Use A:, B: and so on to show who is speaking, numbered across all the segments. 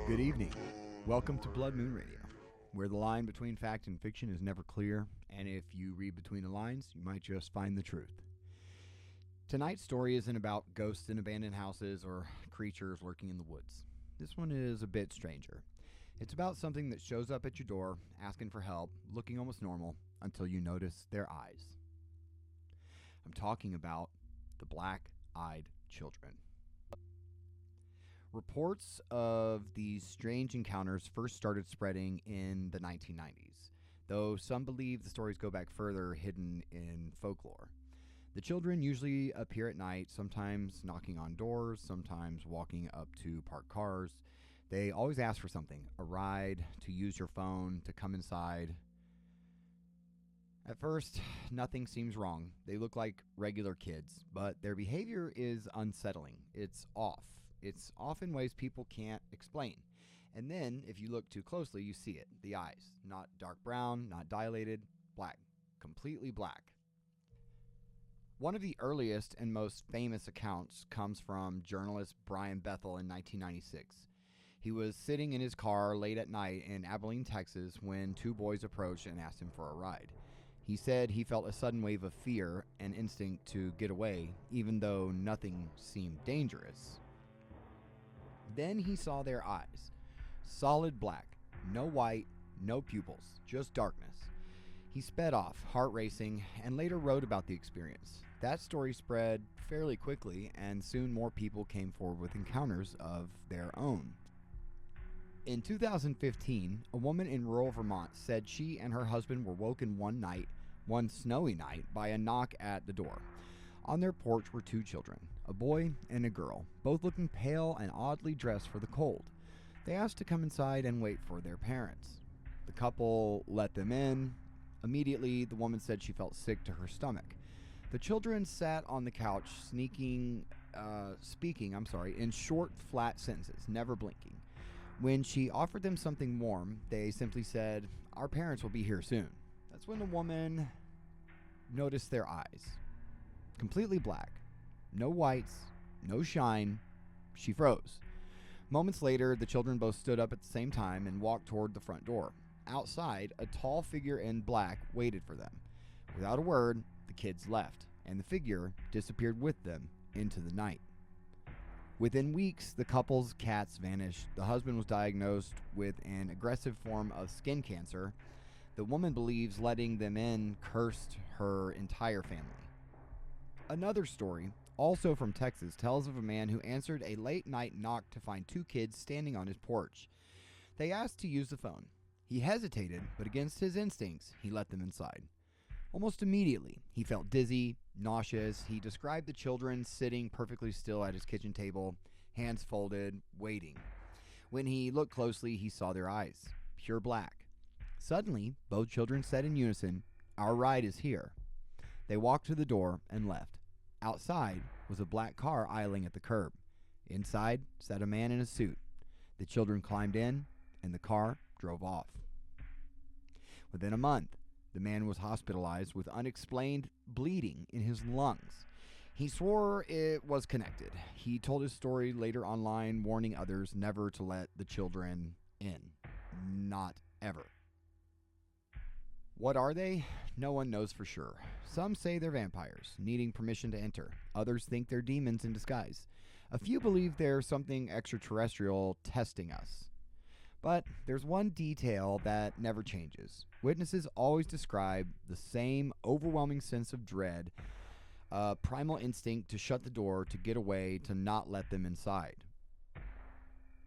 A: Good evening. Welcome to Blood Moon Radio, where the line between fact and fiction is never clear, and if you read between the lines, you might just find the truth. Tonight's story isn't about ghosts in abandoned houses or creatures lurking in the woods. This one is a bit stranger. It's about something that shows up at your door, asking for help, looking almost normal, until you notice their eyes. I'm talking about the black-eyed children. Reports of these strange encounters first started spreading in the 1990s, though some believe the stories go back further, hidden in folklore. The children usually appear at night, sometimes knocking on doors, sometimes walking up to parked cars. They always ask for something, a ride, to use your phone, to come inside. At first, nothing seems wrong. They look like regular kids, but their behavior is unsettling. It's off. It's off in ways people can't explain. And then, if you look too closely, you see it. The eyes. Not dark brown, not dilated, black. Completely black. One of the earliest and most famous accounts comes from journalist Brian Bethel in 1996. He was sitting in his car late at night in Abilene, Texas, when two boys approached and asked him for a ride. He said he felt a sudden wave of fear and instinct to get away, even though nothing seemed dangerous. Then he saw their eyes. Solid black. No white, no pupils, just darkness. He sped off, heart racing, and later wrote about the experience. That story spread fairly quickly, and soon more people came forward with encounters of their own. In 2015, a woman in rural Vermont said she and her husband were woken one snowy night, by a knock at the door. On their porch were two children, a boy and a girl, both looking pale and oddly dressed for the cold. They asked to come inside and wait for their parents. The couple let them in. Immediately, the woman said she felt sick to her stomach. The children sat on the couch, speaking in short, flat sentences, never blinking. When she offered them something warm, they simply said, "Our parents will be here soon." That's when the woman noticed their eyes. Completely black. No whites, no shine. She froze. Moments later, the children both stood up at the same time and walked toward the front door. Outside, a tall figure in black waited for them. Without a word, the kids left, and the figure disappeared with them into the night. Within weeks, the couple's cats vanished. The husband was diagnosed with an aggressive form of skin cancer. The woman believes letting them in cursed her entire family. Another story, also from Texas, tells of a man who answered a late-night knock to find two kids standing on his porch. They asked to use the phone. He hesitated, but against his instincts, he let them inside. Almost immediately, he felt dizzy, nauseous. He described the children sitting perfectly still at his kitchen table, hands folded, waiting. When he looked closely, he saw their eyes, pure black. Suddenly, both children said in unison, "Our ride is here." They walked to the door and left. Outside was a black car idling at the curb. Inside sat a man in a suit. The children climbed in, and the car drove off. Within a month, the man was hospitalized with unexplained bleeding in his lungs. He swore it was connected. He told his story later online, warning others never to let the children in. Not ever. What are they? No one knows for sure. Some say they're vampires, needing permission to enter. Others think they're demons in disguise. A few believe they're something extraterrestrial testing us. But there's one detail that never changes. Witnesses always describe the same overwhelming sense of dread, a primal instinct to shut the door, to get away, to not let them inside.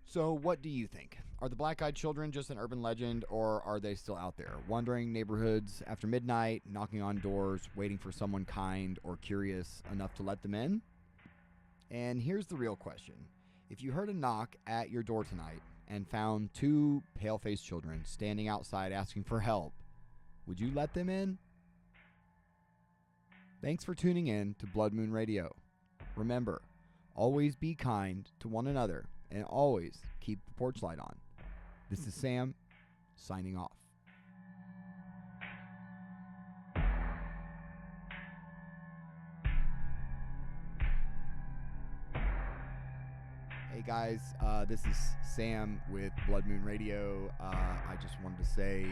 A: So what do you think? Are the black-eyed children just an urban legend, or are they still out there, wandering neighborhoods after midnight, knocking on doors, waiting for someone kind or curious enough to let them in? And here's the real question. If you heard a knock at your door tonight and found two pale-faced children standing outside asking for help, would you let them in? Thanks for tuning in to Blood Moon Radio. Remember, always be kind to one another and always keep the porch light on. This is Sam, signing off. Hey guys, this is Sam with Blood Moon Radio. I just wanted to say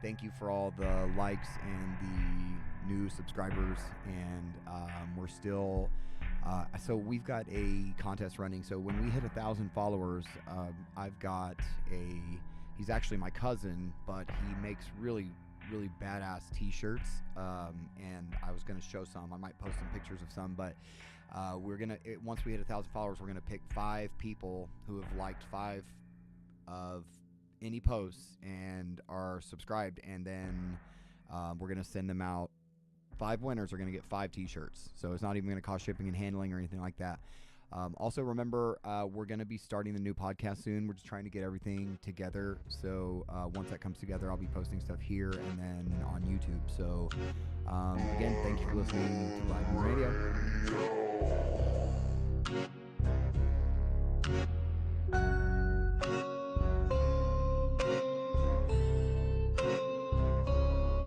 A: thank you for all the likes and the new subscribers, and we're still so we've got a contest running. So when we hit 1,000 followers, I've got he's actually my cousin, but he makes really badass t-shirts, and I was gonna show some. I might post some pictures of some, but we're gonna once we hit 1,000 followers, we're gonna pick 5 people who have liked 5 of any posts and are subscribed, and then we're gonna send them out. 5 winners are gonna get 5 t-shirts, so it's not even gonna cost shipping and handling or anything like that. Also, remember, we're going to be starting the new podcast soon. We're just trying to get everything together. So once that comes together, I'll be posting stuff here and then on YouTube. So again, thank you for listening to Blood Moon Radio.